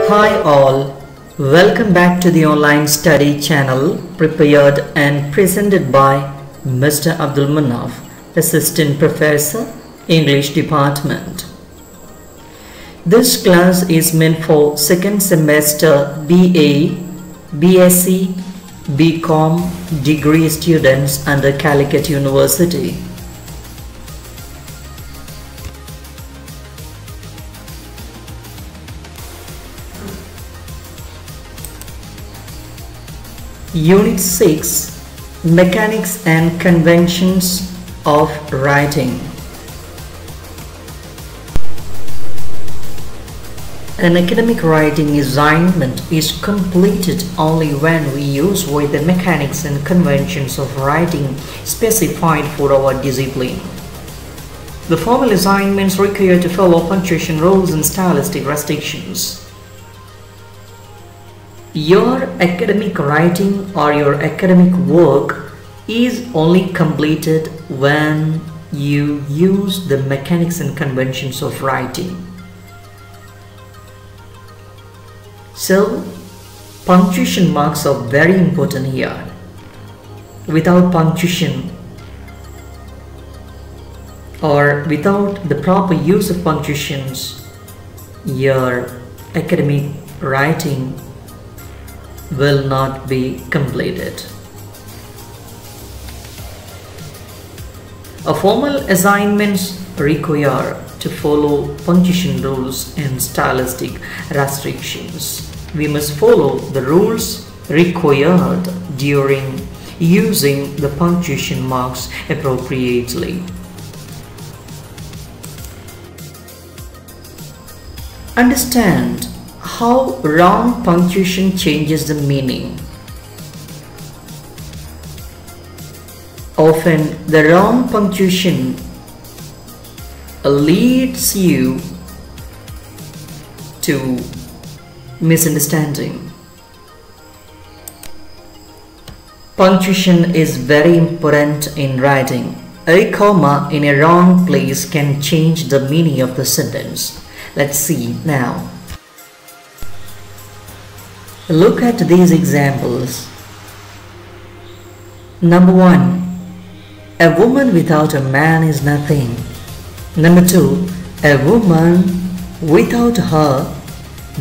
Hi all, welcome back to the online study channel prepared and presented by Mr. Abdul Manaf, Assistant Professor, English Department. This class is meant for second semester BA, BSc, BCom degree students under Calicut University. Unit 6, Mechanics and Conventions of Writing. An academic writing assignment is completed only when we use the mechanics and conventions of writing specified for our discipline. The formal assignments require to follow punctuation rules and stylistic restrictions. Your academic writing or your academic work is only completed when you use the mechanics and conventions of writing. So, punctuation marks are very important here. Without punctuation or without the proper use of punctuations, your academic writing will not be completed. A formal assignments require to follow punctuation rules and stylistic restrictions. We must follow the rules required during using the punctuation marks appropriately. Understand how wrong punctuation changes the meaning. Often the wrong punctuation leads you to misunderstanding. Punctuation is very important in writing. A comma in a wrong place can change the meaning of the sentence. Let's see now. Look at these examples. Number 1. A woman without a man is nothing. Number 2. A woman without her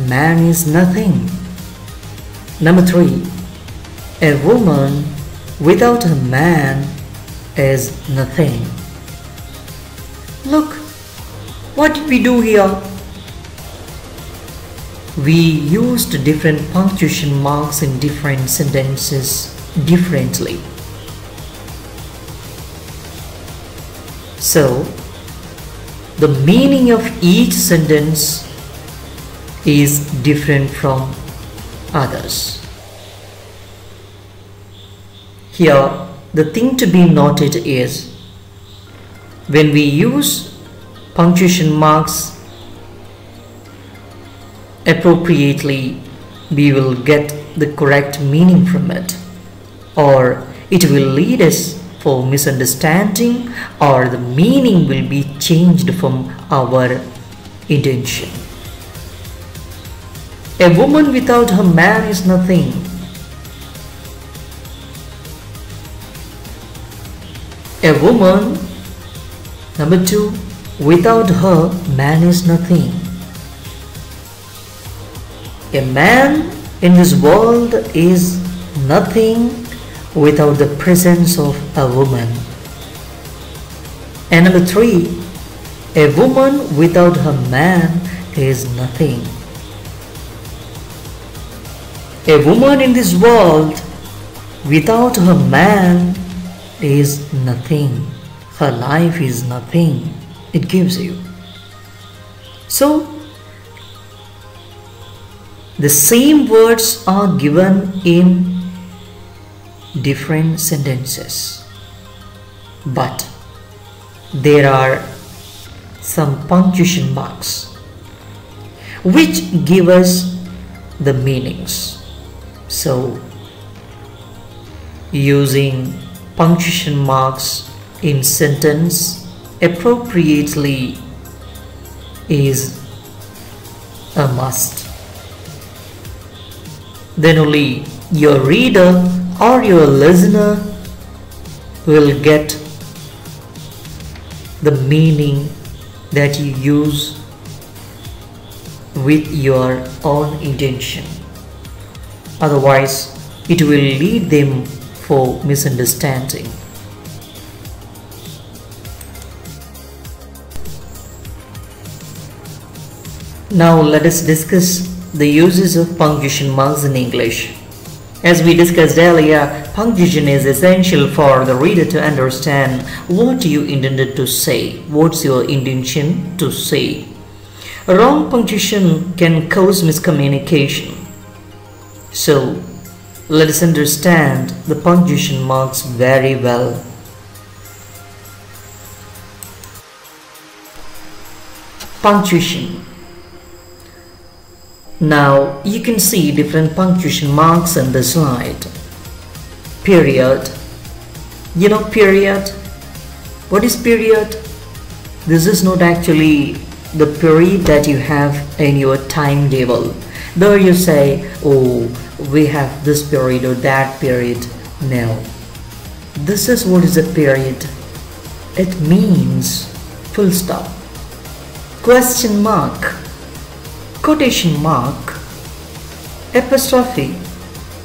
man is nothing. Number 3. A woman without a man is nothing. Look, what did we do here? We used different punctuation marks in different sentences differently. So, the meaning of each sentence is different from others. Here, the thing to be noted is when we use punctuation marks appropriately, we will get the correct meaning from it, or it will lead us for misunderstanding, or the meaning will be changed from our intention. A woman without her man is nothing. A woman, number 2, without her man is nothing. A man in this world is nothing without the presence of a woman. And number 3, a woman without her man is nothing. A woman in this world without her man is nothing. Her life is nothing it gives you. So, the same words are given in different sentences, but there are some punctuation marks which give us the meanings. So, using punctuation marks in sentence appropriately is a must. then only your reader or your listener will get the meaning that you use with your own intention. Otherwise, it will lead them for misunderstanding. Now let us discuss the uses of punctuation marks in English. As we discussed earlier, punctuation is essential for the reader to understand what you intended to say. What's your intention to say? Wrong punctuation can cause miscommunication. So, let us understand the punctuation marks very well. Punctuation. Now you can see different punctuation marks on the slide. Period. You know period? What is period? This is not actually the period that you have in your timetable. Though you say, oh, we have this period or that period. No. This is what is a period. It means full stop. Question mark. Quotation mark, apostrophe,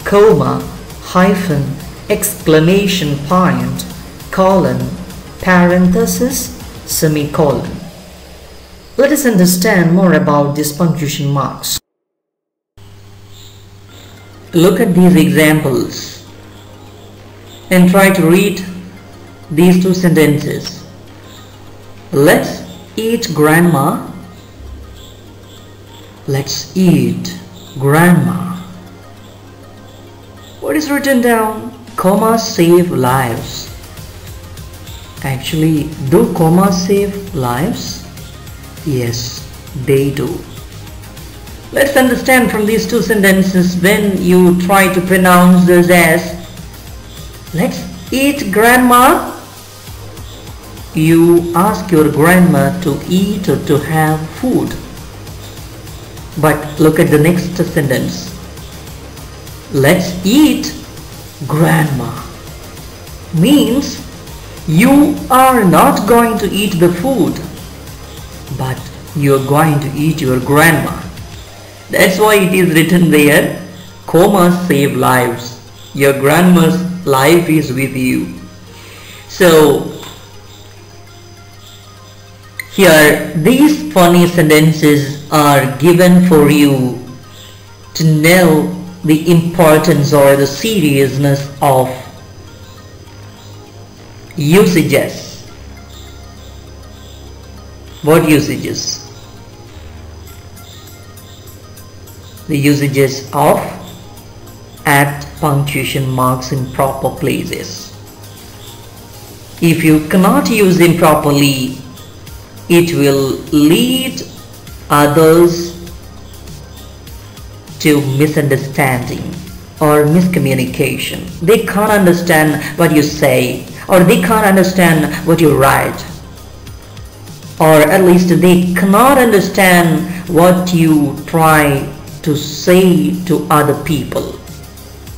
comma, hyphen, exclamation point, colon, parenthesis, semicolon. Let us understand more about these punctuation marks. Look at these examples and try to read these two sentences. Let's eat grandma. Let's eat grandma. What is written down? Commas save lives. Actually, do commas save lives? Yes, they do. Let's understand from these two sentences when you try to pronounce this as let's eat grandma. You ask your grandma to eat or to have food. But look at the next sentence. Let's eat grandma. Means you are not going to eat the food, but you are going to eat your grandma. That's why it is written there, commas save lives. Your grandma's life is with you. So here these funny sentences are given for you to know the importance or the seriousness of usages. What usages? The usages of add punctuation marks in proper places. If you cannot use them properly, it will lead others to misunderstanding or miscommunication. They can't understand what you say, or they can't understand what you write, or at least they cannot understand what you try to say to other people.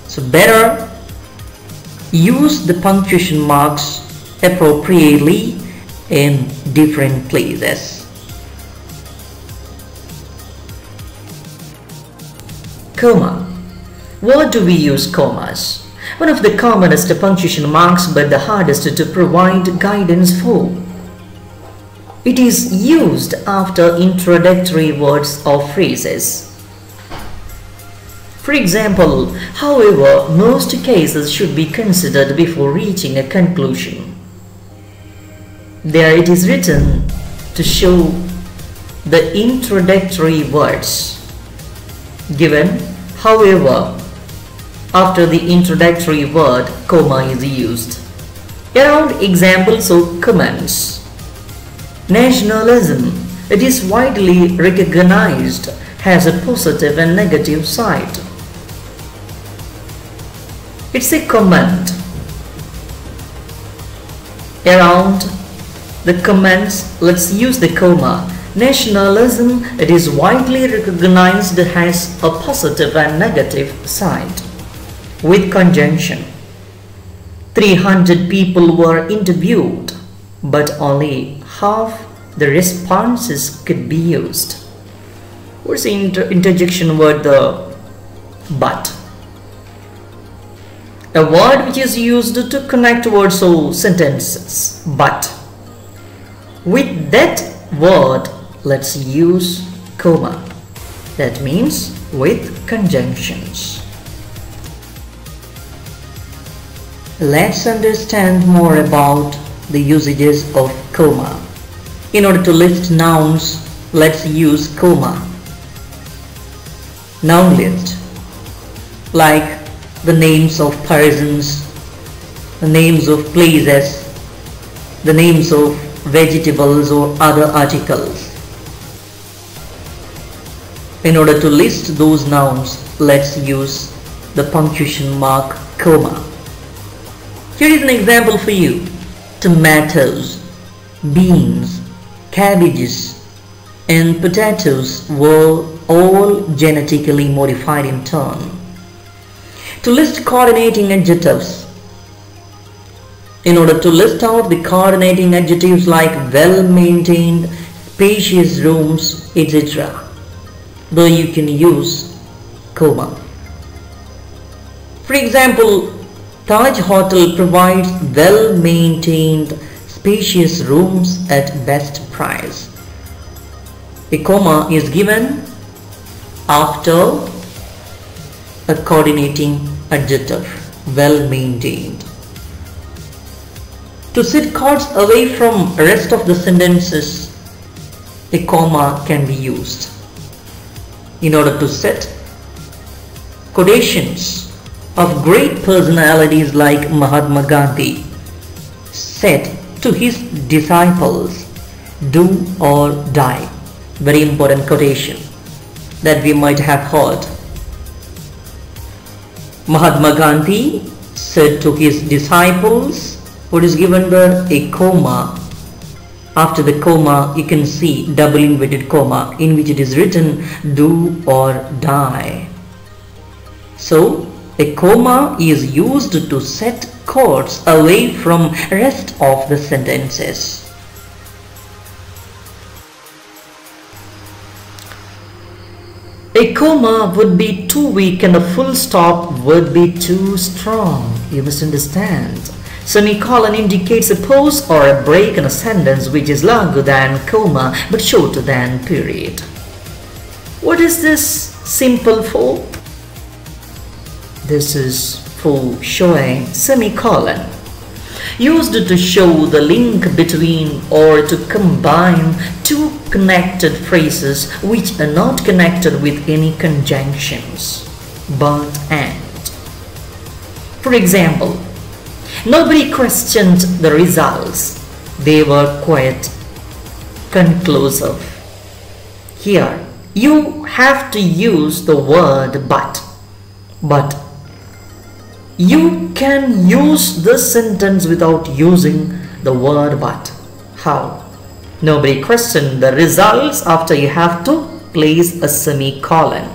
So better use the punctuation marks appropriately in different places. Comma. What do we use commas? One of the commonest punctuation marks but the hardest to provide guidance for. It is used after introductory words or phrases. For example, however, most cases should be considered before reaching a conclusion. There it is written to show the introductory words. Given, however, after the introductory word, comma is used. Around examples of comments. Nationalism, it is widely recognized, has a positive and negative side. It's a comment. Around the comments, let's use the comma. nationalism, it is widely recognized as a positive and negative side. With conjunction, 300 people were interviewed, but only half the responses could be used. What's the interjection word? The but. A word which is used to connect words or sentences. But. With that word, let's use comma. That means with conjunctions. Let's understand more about the usages of comma. In order to list nouns, let's use comma. Noun list, like the names of persons, the names of places, the names of vegetables or other articles. In order to list those nouns, let's use the punctuation mark comma. Here is an example for you. Tomatoes, beans, cabbages, and potatoes were all genetically modified in turn. To list coordinating adjectives. In order to list out the coordinating adjectives like well-maintained, spacious rooms, etc., though you can use comma. For example, Taj Hotel provides well-maintained, spacious rooms at best price. A comma is given after a coordinating adjective, well-maintained. To set chords away from rest of the sentences, a comma can be used. In order to set quotations of great personalities like Mahatma Gandhi said to his disciples, "Do or die." Very important quotation that we might have heard. Mahatma Gandhi said to his disciples, what is given there? A comma. After the comma, you can see double inverted comma in which it is written, "Do or die." So, a comma is used to set chords away from rest of the sentences. A comma would be too weak and a full stop would be too strong. You must understand. Semicolon indicates a pause or a break in a sentence which is longer than comma but shorter than period. What is this symbol for? This is for showing semicolon, used to show the link between or to combine two connected phrases which are not connected with any conjunctions but and. For example, nobody questioned the results. They were quite conclusive. Here, you have to use the word but. But you can use this sentence without using the word but. How? Nobody questioned the results. After you have to place a semicolon.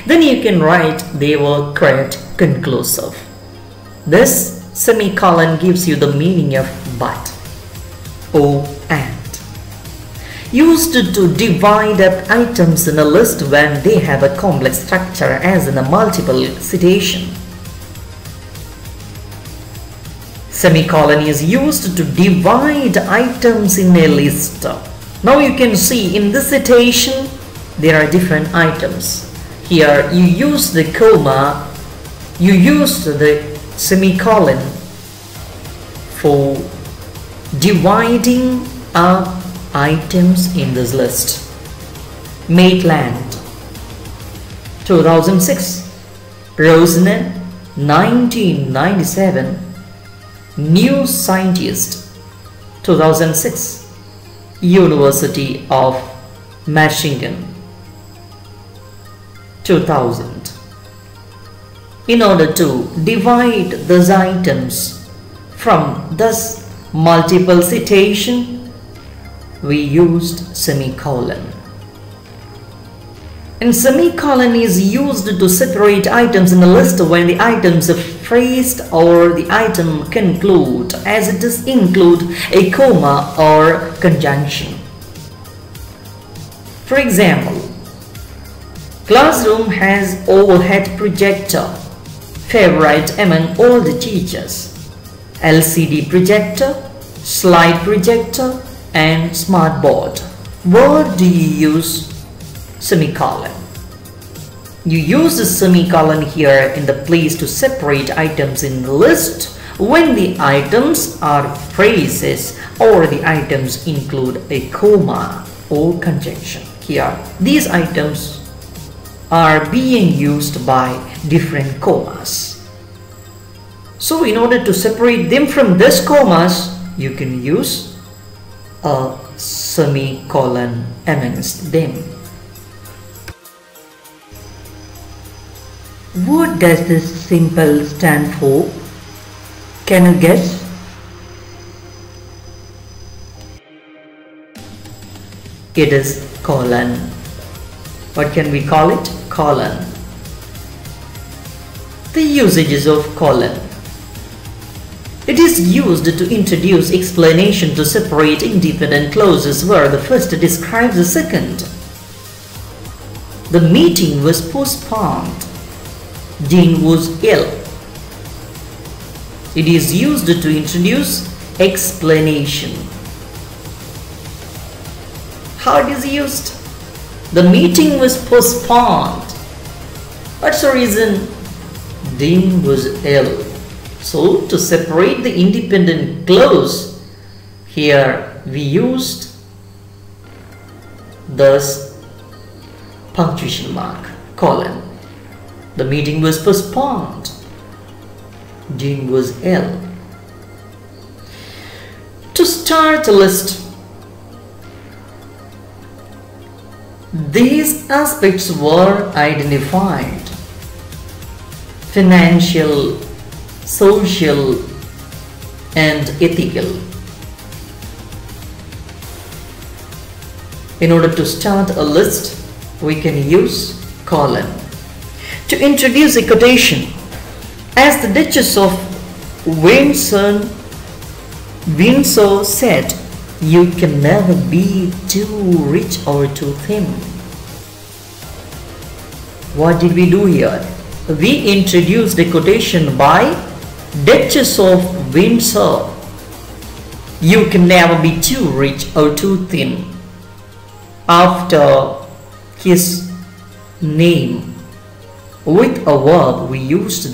Then you can write they were quite conclusive. This semicolon gives you the meaning of but or and. Used to divide up items in a list when they have a complex structure as in a multiple citation. Semicolon is used to divide items in a list. Now you can see in this citation there are different items. Here you use the comma, you use the semicolon for dividing up items in this list. Maitland, 2006. Rosner, 1997. New Scientist, 2006. University of Michigan, 2000. In order to divide these items from this multiple citation, we used semicolon. And semicolon is used to separate items in a list when the items are phrased or the item conclude, as it does include a comma or conjunction. For example, classroom has overhead projector, favorite among all the teachers, LCD projector, slide projector, and smart board. Where do you use semicolon? You use the semicolon here in the place to separate items in the list when the items are phrases or the items include a comma or conjunction. Here, these items are being used by different commas. So in order to separate them from these commas, you can use a semicolon amongst them. What does this symbol stand for? Can you guess? It is colon. What can we call it? Colon. The usages of colon. It is used to introduce explanation to separate independent clauses where the first describes the second. The meeting was postponed. Dean was ill. It is used to introduce explanation. How it is used? The meeting was postponed. What's the reason? Dean was ill. So to separate the independent clause, here we used this punctuation mark, colon. The meeting was postponed. Dean was ill. To start a list, these aspects were identified: financial, social, and ethical. In order to start a list, we can use colon. To introduce a quotation, as the Duchess of Windsor said, "You can never be too rich or too thin." What did we do here? We introduced a quotation by Duchess of Windsor. You can never be too rich or too thin. After his name, with a verb, we used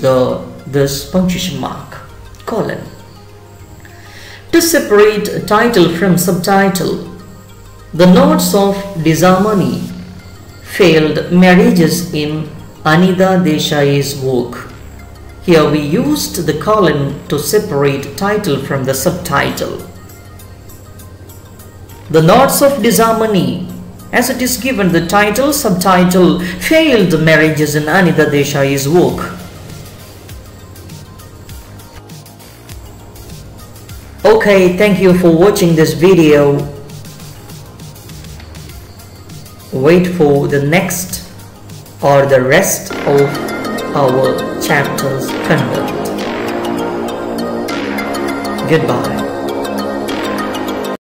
this punctuation mark, colon. To separate a title from subtitle, the notes of disharmony, failed marriages in Anida Desai's work. Here we used the colon to separate title from the subtitle. The notes of disharmony, as it is given the title, subtitle, failed marriages in Anida Desai's work. Okay, thank you for watching this video. Wait for the next or the rest of our chapters content. Goodbye.